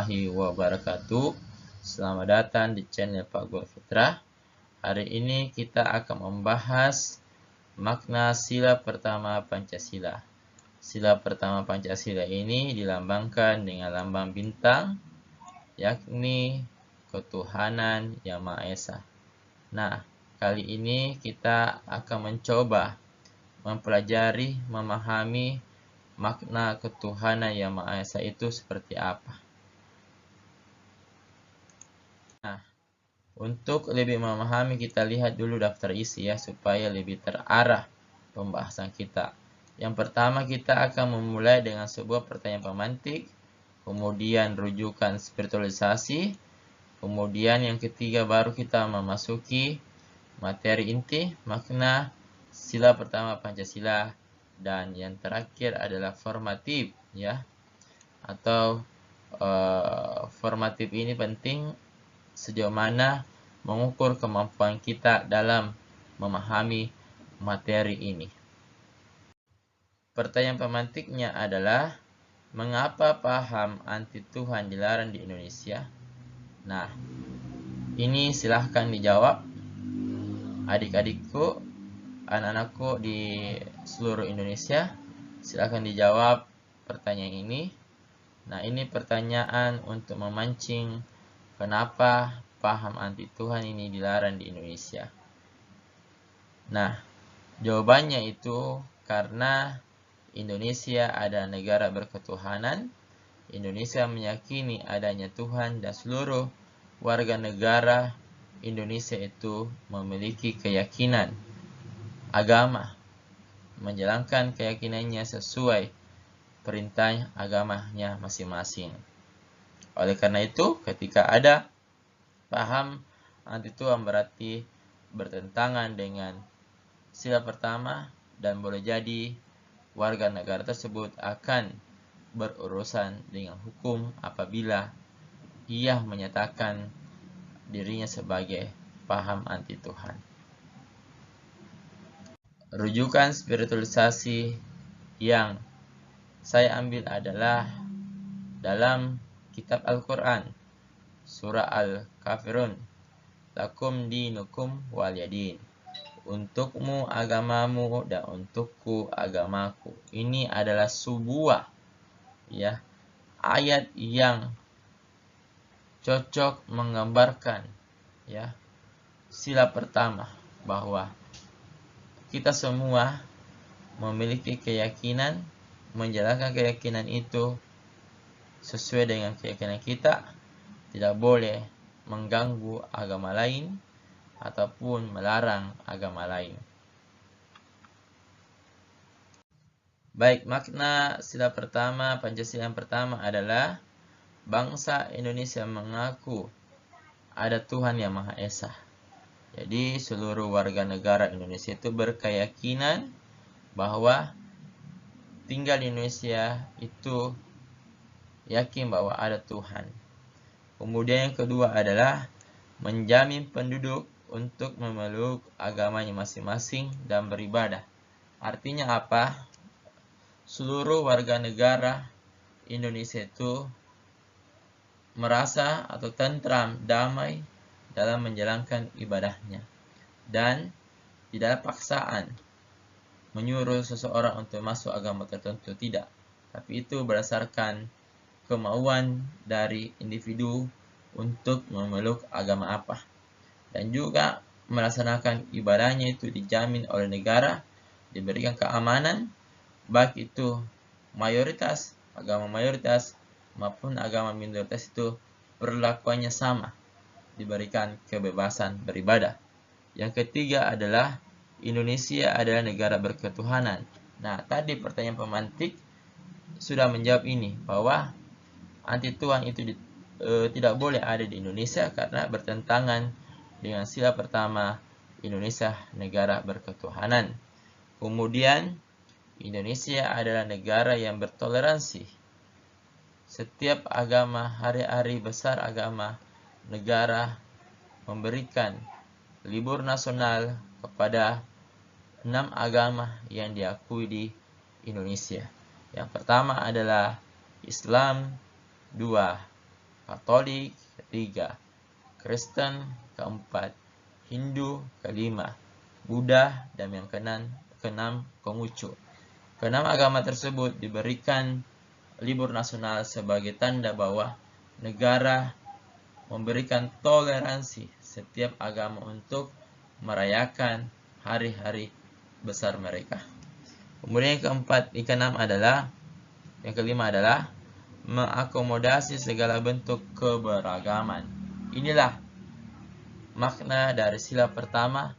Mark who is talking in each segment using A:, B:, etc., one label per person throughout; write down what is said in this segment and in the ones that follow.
A: warahmatullahi wabarakatuh. Selamat datang di channel Pak Guru Fitrah. Hari ini kita akan membahas makna sila pertama Pancasila. Sila pertama Pancasila ini dilambangkan dengan lambang bintang, yakni ketuhanan Yang Maha Esa. Nah, kali ini kita akan mencoba mempelajari, memahami makna ketuhanan Yang Maha Esa itu seperti apa. Nah, untuk lebih memahami kita lihat dulu daftar isi ya, supaya lebih terarah pembahasan kita. Yang pertama kita akan memulai dengan sebuah pertanyaan pemantik, kemudian rujukan spiritualisasi, kemudian yang ketiga baru kita memasuki materi inti, makna sila pertama Pancasila, dan yang terakhir adalah formatif ya, atau formatif ini penting sejauh mana mengukur kemampuan kita dalam memahami materi ini. Pertanyaan pemantiknya adalah, mengapa paham anti Tuhan dilarang di Indonesia? Nah, ini silahkan dijawab adik-adikku, anak-anakku di seluruh Indonesia. Silahkan dijawab pertanyaan ini. Nah, ini pertanyaan untuk memancing kenapa paham anti Tuhan ini dilarang di Indonesia. Nah, jawabannya itu karena Indonesia adalah negara berketuhanan. Indonesia meyakini adanya Tuhan dan seluruh warga negara Indonesia itu memiliki keyakinan agama, menjalankan keyakinannya sesuai perintah agamanya masing-masing. Oleh karena itu, ketika ada paham anti Tuhan berarti bertentangan dengan sila pertama, dan boleh jadi warga negara tersebut akan berurusan dengan hukum apabila ia menyatakan dirinya sebagai paham anti Tuhan. Rujukan spiritualisasi yang saya ambil adalah dalam kitab Al-Quran, surah Al-Kafirun, lakum dinukum waliyadin, untukmu agamamu dan untukku agamaku. Ini adalah sebuah ya ayat yang cocok menggambarkan ya sila pertama, bahwa kita semua memiliki keyakinan, menjalankan keyakinan itu sesuai dengan keyakinan kita, tidak boleh mengganggu agama lain ataupun melarang agama lain. Baik, makna sila pertama Pancasila yang pertama adalah bangsa Indonesia mengaku ada Tuhan Yang Maha Esa. Jadi seluruh warga negara Indonesia itu berkeyakinan bahwa tinggal di Indonesia itu yakin bahwa ada Tuhan. Kemudian yang kedua adalah menjamin penduduk untuk memeluk agamanya masing-masing dan beribadah. Artinya apa? Seluruh warga negara Indonesia itu merasa atau tentram, damai dalam menjalankan ibadahnya, dan tidak ada paksaan menyuruh seseorang untuk masuk agama tertentu, tidak. Tapi itu berdasarkan kemauan dari individu untuk memeluk agama apa, dan juga melaksanakan ibadahnya itu dijamin oleh negara, diberikan keamanan, baik itu mayoritas, agama mayoritas maupun agama minoritas itu perlakuannya sama, diberikan kebebasan beribadah. Yang ketiga adalah Indonesia adalah negara berketuhanan. Nah, tadi pertanyaan pemantik sudah menjawab ini, bahwa anti Tuhan itu tidak boleh ada di Indonesia karena bertentangan dengan sila pertama, Indonesia negara berketuhanan. Kemudian Indonesia adalah negara yang bertoleransi. Setiap agama, hari-hari besar agama, negara memberikan libur nasional kepada 6 agama yang diakui di Indonesia. Yang pertama adalah Islam, 2 Katolik ketiga, Kristen keempat, Hindu kelima, Buddha, dan yang keenam Konghucu. Keenam agama tersebut diberikan libur nasional sebagai tanda bahwa negara memberikan toleransi setiap agama untuk merayakan hari-hari besar mereka. Kemudian yang kelima adalah mengakomodasi segala bentuk keberagaman. Inilah makna dari sila pertama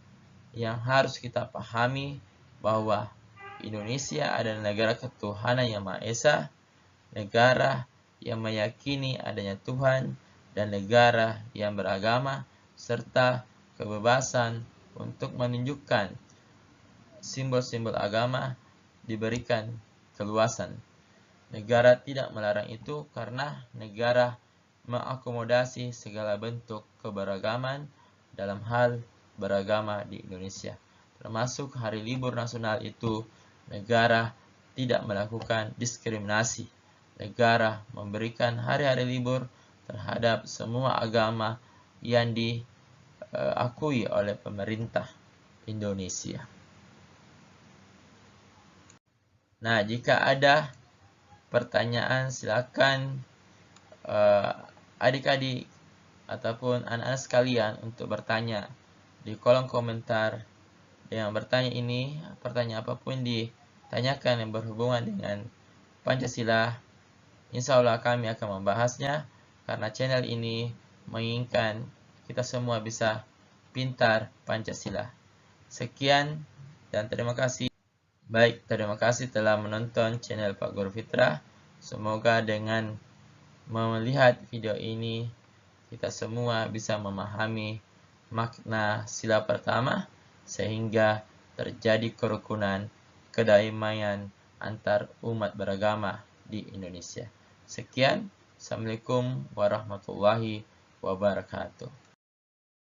A: yang harus kita pahami, bahwa Indonesia adalah negara ketuhanan yang Maha Esa, negara yang meyakini adanya Tuhan, dan negara yang beragama, serta kebebasan untuk menunjukkan simbol-simbol agama diberikan keluasan. Negara tidak melarang itu karena negara mengakomodasi segala bentuk keberagaman dalam hal beragama di Indonesia. Termasuk hari libur nasional itu, negara tidak melakukan diskriminasi. Negara memberikan hari-hari libur terhadap semua agama yang diakui oleh pemerintah Indonesia. Nah, jika ada pertanyaan, silakan adik-adik ataupun anak-anak sekalian untuk bertanya di kolom komentar. Yang bertanya ini, pertanyaan apapun ditanyakan yang berhubungan dengan Pancasila, insya Allah kami akan membahasnya, karena channel ini menginginkan kita semua bisa pintar Pancasila. Sekian dan terima kasih. Baik, terima kasih telah menonton channel Pak Guru Fitra. Semoga dengan melihat video ini, kita semua bisa memahami makna sila pertama, sehingga terjadi kerukunan, kedamaian antar umat beragama di Indonesia. Sekian, Assalamualaikum warahmatullahi wabarakatuh.